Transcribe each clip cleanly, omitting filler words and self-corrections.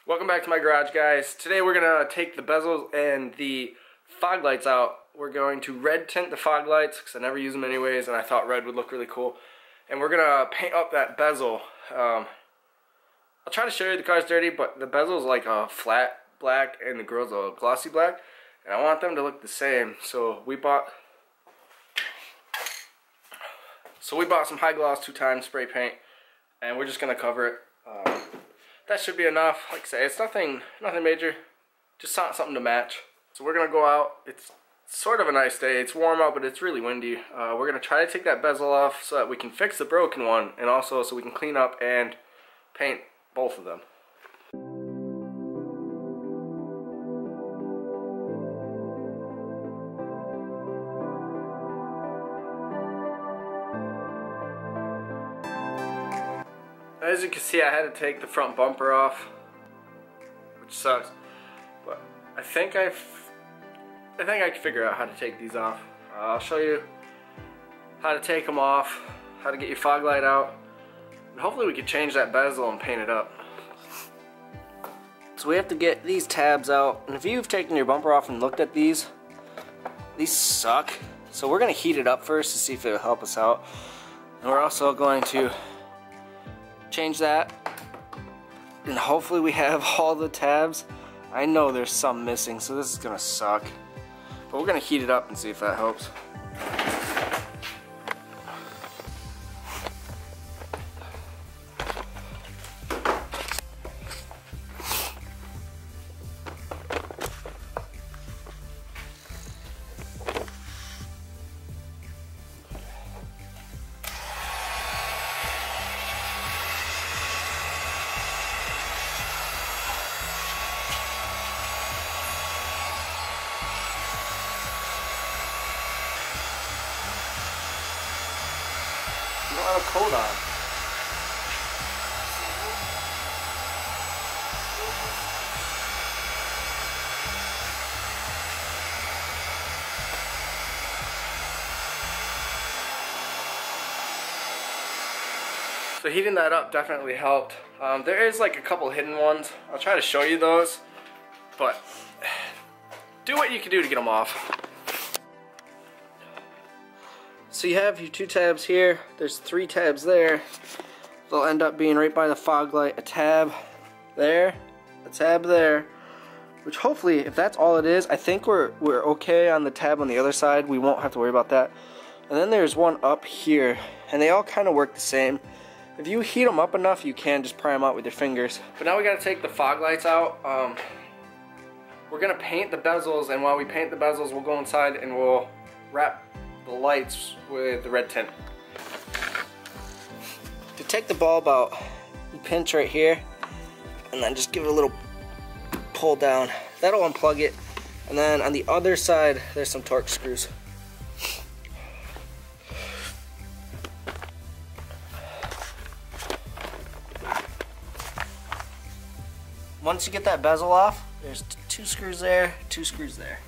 Welcome back to my garage, guys. Today we're going to take the bezels and the fog lights out. We're going to red tint the fog lights because I never use them anyways and I thought red would look really cool. And we're going to paint up that bezel. I'll try to show you the car's dirty, but the bezel is like a flat black and the grill's a glossy black. And I want them to look the same. So we bought some high gloss 2-time spray paint and we're just going to cover it. That should be enough. Like I say, it's nothing major, just something to match. So we're gonna go out. It's sort of a nice day. It's warm out, but it's really windy. We're gonna try to take that bezel off so that we can fix the broken one, and also so we can clean up and paint both of them. As you can see, I had to take the front bumper off, which sucks, but I think I can figure out how to take these off. I'll show you how to take them off, how to get your fog light out, and hopefully we can change that bezel and paint it up. So we have to get these tabs out, and if you've taken your bumper off and looked at these suck. So we're going to heat it up first to see if it'll help us out, and we're also going to change that, and hopefully we have all the tabs. I know there's some missing, so this is gonna suck, but we're gonna heat it up and see if that helps. You don't have a coat on. So heating that up definitely helped. There is like a couple hidden ones. I'll try to show you those, but do what you can do to get them off. So you have your 2 tabs here, there's 3 tabs there. They'll end up being right by the fog light, a tab there, a tab there, which hopefully, if that's all it is, I think we're okay on the tab on the other side. We won't have to worry about that. And then there's one up here, and they all kind of work the same. If you heat them up enough, you can just pry them out with your fingers. But now we gotta take the fog lights out. We're gonna paint the bezels, and while we paint the bezels, we'll go inside and we'll wrap the lights with the red tint. To take the bulb out, you pinch right here and then just give it a little pull down. That'll unplug it, and then on the other side there's some torque screws. Once you get that bezel off, there's 2 screws there, 2 screws there.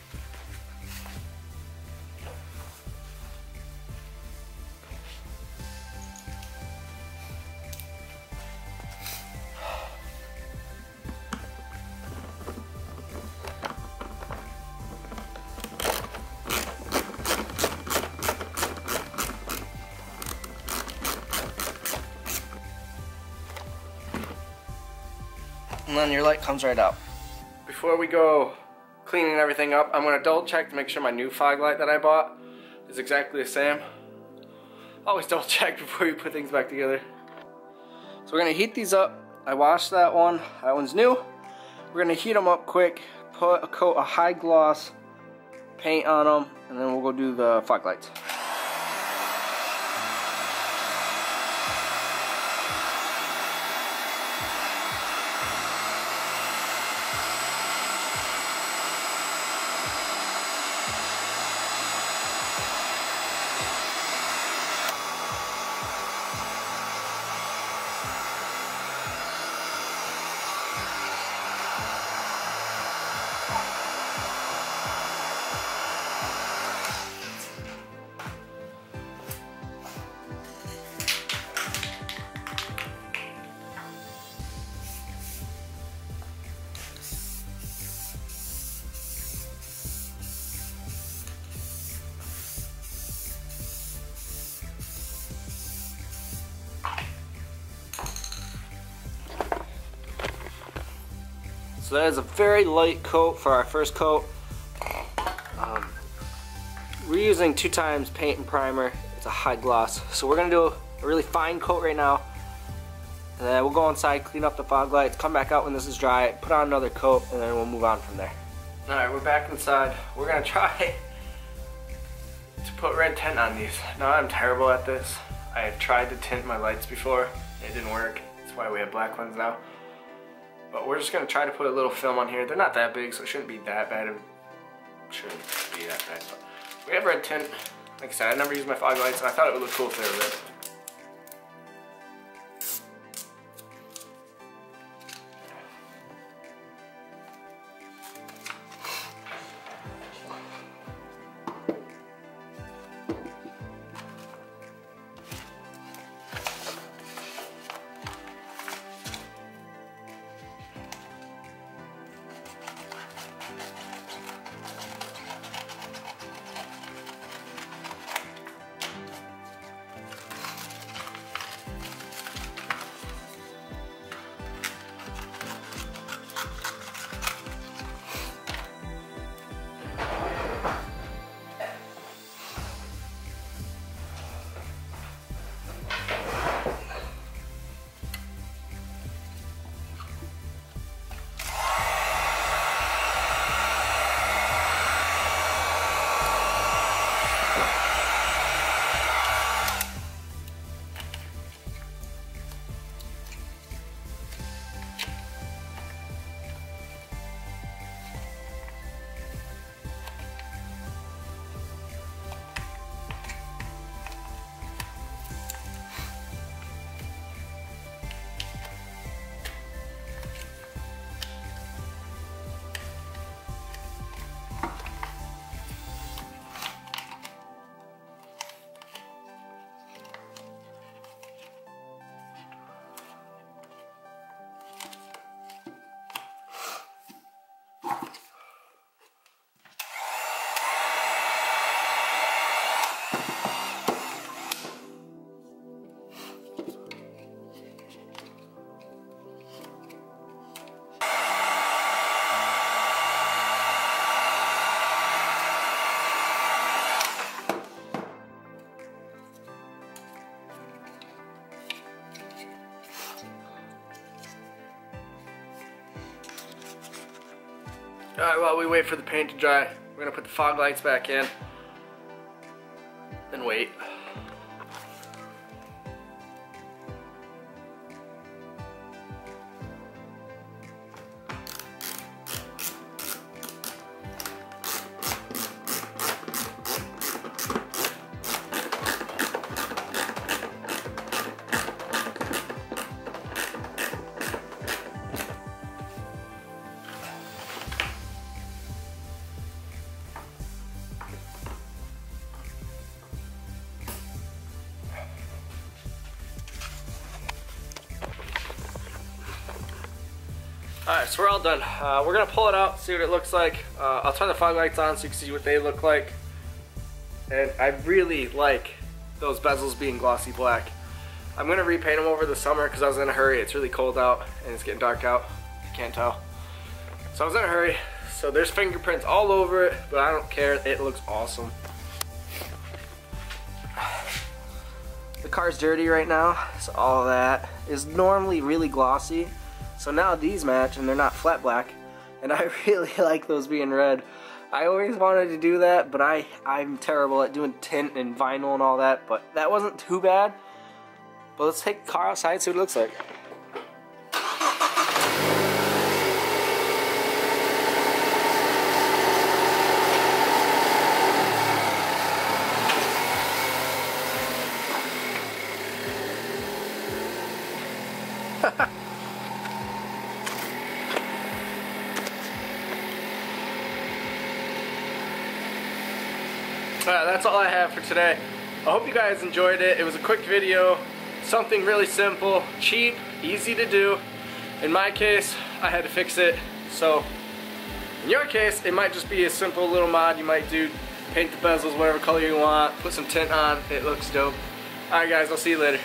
And then your light comes right out. Before we go cleaning everything up, I'm going to double check to make sure my new fog light that I bought is exactly the same. Always double check before you put things back together. So we're going to heat these up. I washed that one. That one's new. We're going to heat them up quick, put a coat of high gloss paint on them, and then we'll go do the fog lights. So that is a very light coat for our first coat. We're using 2x paint and primer. It's a high gloss. So we're gonna do a really fine coat right now. And then we'll go inside, clean up the fog lights, come back out when this is dry, put on another coat, and then we'll move on from there. Alright, we're back inside. We're gonna try to put red tint on these. Now I'm terrible at this. I have tried to tint my lights before. It didn't work. That's why we have black ones now. But we're just gonna try to put a little film on here. They're not that big, so it shouldn't be that bad. It shouldn't be that bad. But we have red tint. Like I said, I never used my fog lights, and I thought it would look cool if they were red. Alright, while we wait for the paint to dry, we're gonna put the fog lights back in and wait. Alright, so we're all done. We're going to pull it out, see what it looks like. I'll turn the fog lights on so you can see what they look like. And I really like those bezels being glossy black. I'm going to repaint them over the summer because I was in a hurry. It's really cold out and it's getting dark out, if you can't tell. So I was in a hurry. So there's fingerprints all over it, but I don't care. It looks awesome. The car's dirty right now, so all of that is normally really glossy. So now these match and they're not flat black, and I really like those being red. I always wanted to do that, but I'm terrible at doing tint and vinyl and all that, but that wasn't too bad. But let's take the car outside and see what it looks like. That's all I have for today. I hope you guys enjoyed it. It was a quick video, something really simple, cheap, easy to do. In my case, I had to fix it. So in your case, it might just be a simple little mod you might do. Paint the bezels whatever color you want, put some tint on, it looks dope. Alright guys, I'll see you later.